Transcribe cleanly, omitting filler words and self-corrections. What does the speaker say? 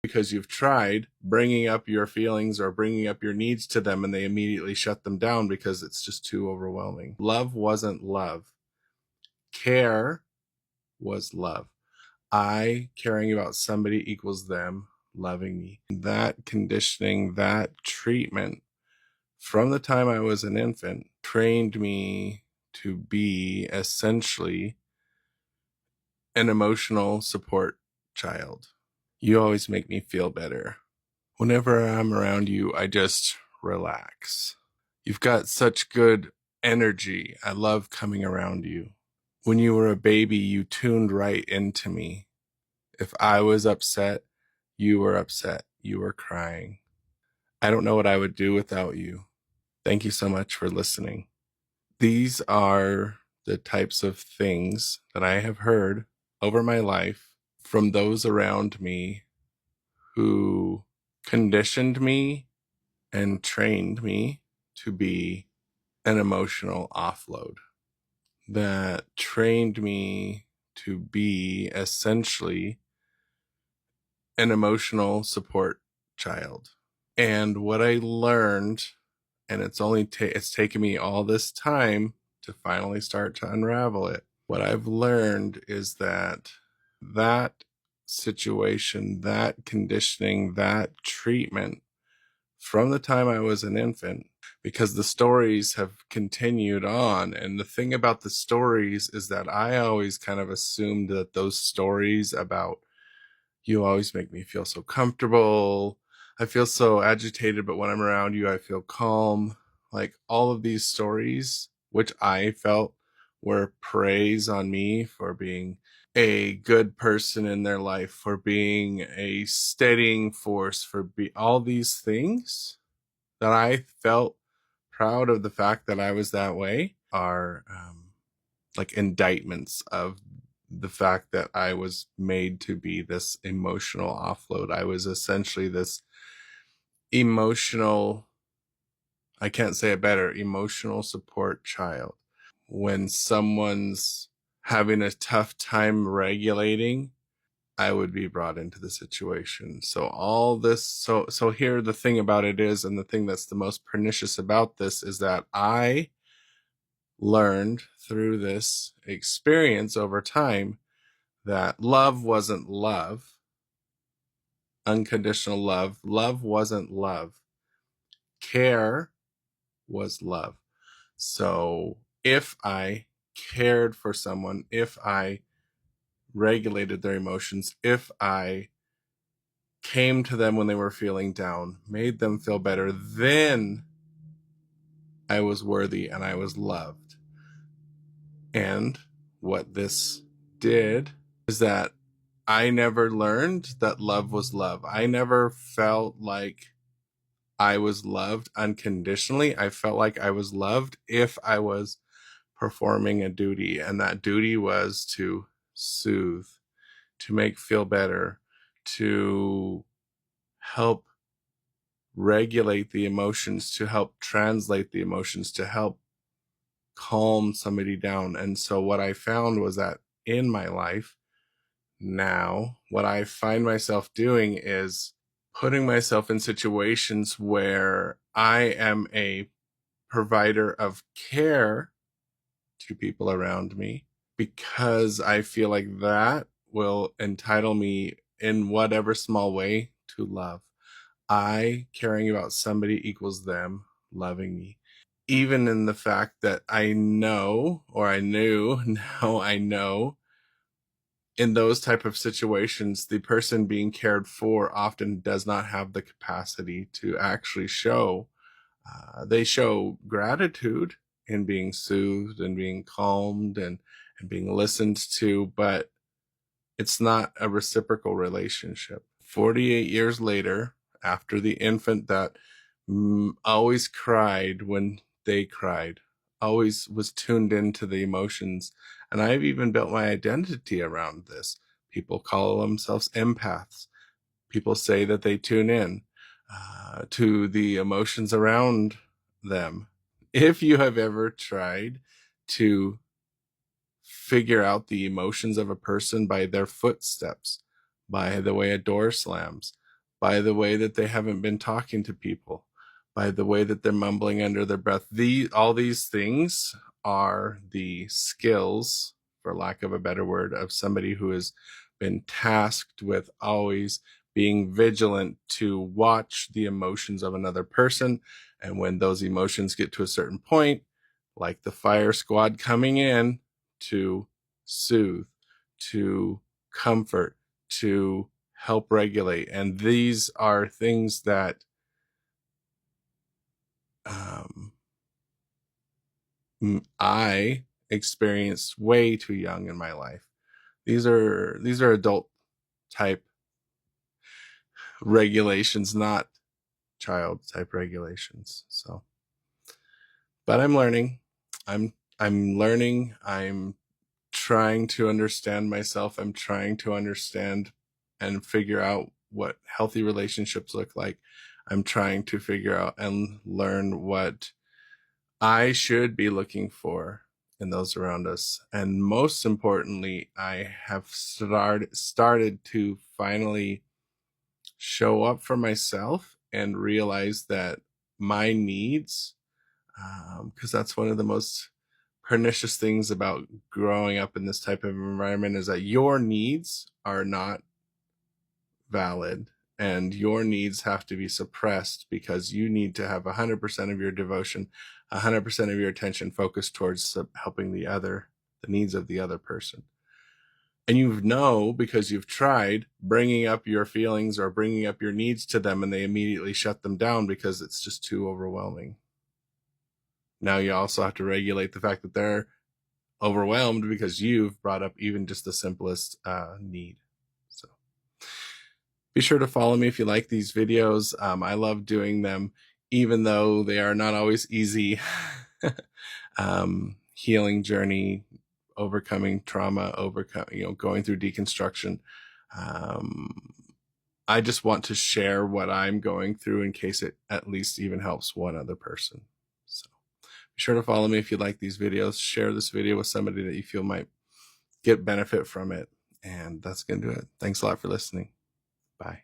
because you've tried bringing up your feelings or bringing up your needs to them and they immediately shut them down because it's just too overwhelming. Love wasn't love. Care was love. I caring about somebody equals them loving me. That conditioning, that treatment from the time I was an infant trained me to be essentially an emotional support child. You always make me feel better. Whenever I'm around you, I just relax. You've got such good energy. I love coming around you. When you were a baby, you tuned right into me. If I was upset, you were upset. You were crying. I don't know what I would do without you. Thank you so much for listening. These are the types of things that I have heard over my life from those around me who conditioned me and trained me to be an emotional offload, that trained me to be essentially an emotional support child. And what I learned, and it's taken me all this time to finally start to unravel it. What I've learned is that situation, that conditioning, that treatment from the time I was an infant, because the stories have continued on. And the thing about the stories is that I always kind of assumed that those stories about you always make me feel so comfortable. I feel so agitated, but when I'm around you, I feel calm. Like all of these stories, which I felt were praise on me for being a good person in their life, for being a steadying force, all these things that I felt proud of the fact that I was that way are like indictments of the fact that I was made to be this emotional offload. I was essentially this emotional, I can't say it better, emotional support child. When someone's having a tough time regulating, I would be brought into the situation. So all this, so here the thing about it is, and the thing that's the most pernicious about this is that I learned through this experience over time that love wasn't love, unconditional love. Love wasn't love. Care was love. So if I cared for someone, if I regulated their emotions, if I came to them when they were feeling down, made them feel better, then I was worthy and I was loved. And what this did is that I never learned that love was love. I never felt like I was loved unconditionally. I felt like I was loved if I was performing a duty, and that duty was to soothe, to make feel better, to help regulate the emotions, to help translate the emotions, to help calm somebody down. And so what I found was that in my life now, what I find myself doing is putting myself in situations where I am a provider of care to people around me, because I feel like that will entitle me in whatever small way to love. I caring about somebody equals them loving me. Even in the fact that I know, or I knew, now I know, in those type of situations, the person being cared for often does not have the capacity to actually show. They show gratitude in being soothed and being calmed and being listened to, but it's not a reciprocal relationship. 48 years later, after the infant that always cried when they cried, always was tuned into the emotions. And I've even built my identity around this. People call themselves empaths. People say that they tune in to the emotions around them. If you have ever tried to figure out the emotions of a person by their footsteps, by the way a door slams, by the way that they haven't been talking to people, by the way that they're mumbling under their breath. All these things are the skills, for lack of a better word, of somebody who has been tasked with always being vigilant to watch the emotions of another person. And when those emotions get to a certain point, like the fire squad coming in, to soothe, to comfort, to help regulate. And these are things that I experienced way too young in my life. These are adult type regulations, not child type regulations. So, but I'm learning. I'm learning. I'm trying to understand myself. I'm trying to understand and figure out what healthy relationships look like. I'm trying to figure out and learn what I should be looking for in those around us. And most importantly, I have started to finally show up for myself and realize that my needs, because that's one of the most pernicious things about growing up in this type of environment, is that your needs are not valid and your needs have to be suppressed because you need to have 100% of your devotion, 100% of your attention focused towards helping the needs of the other person. And you know, because you've tried bringing up your feelings or bringing up your needs to them, and they immediately shut them down because it's just too overwhelming. Now you also have to regulate the fact that they're overwhelmed because you've brought up even just the simplest need. So be sure to follow me if you like these videos. I love doing them, even though they are not always easy. Healing journey, overcoming trauma, going through deconstruction. I just want to share what I'm going through in case it at least even helps one other person. So be sure to follow me if you like these videos. Share this video with somebody that you feel might get benefit from it. And that's going to do it. Thanks a lot for listening. Bye.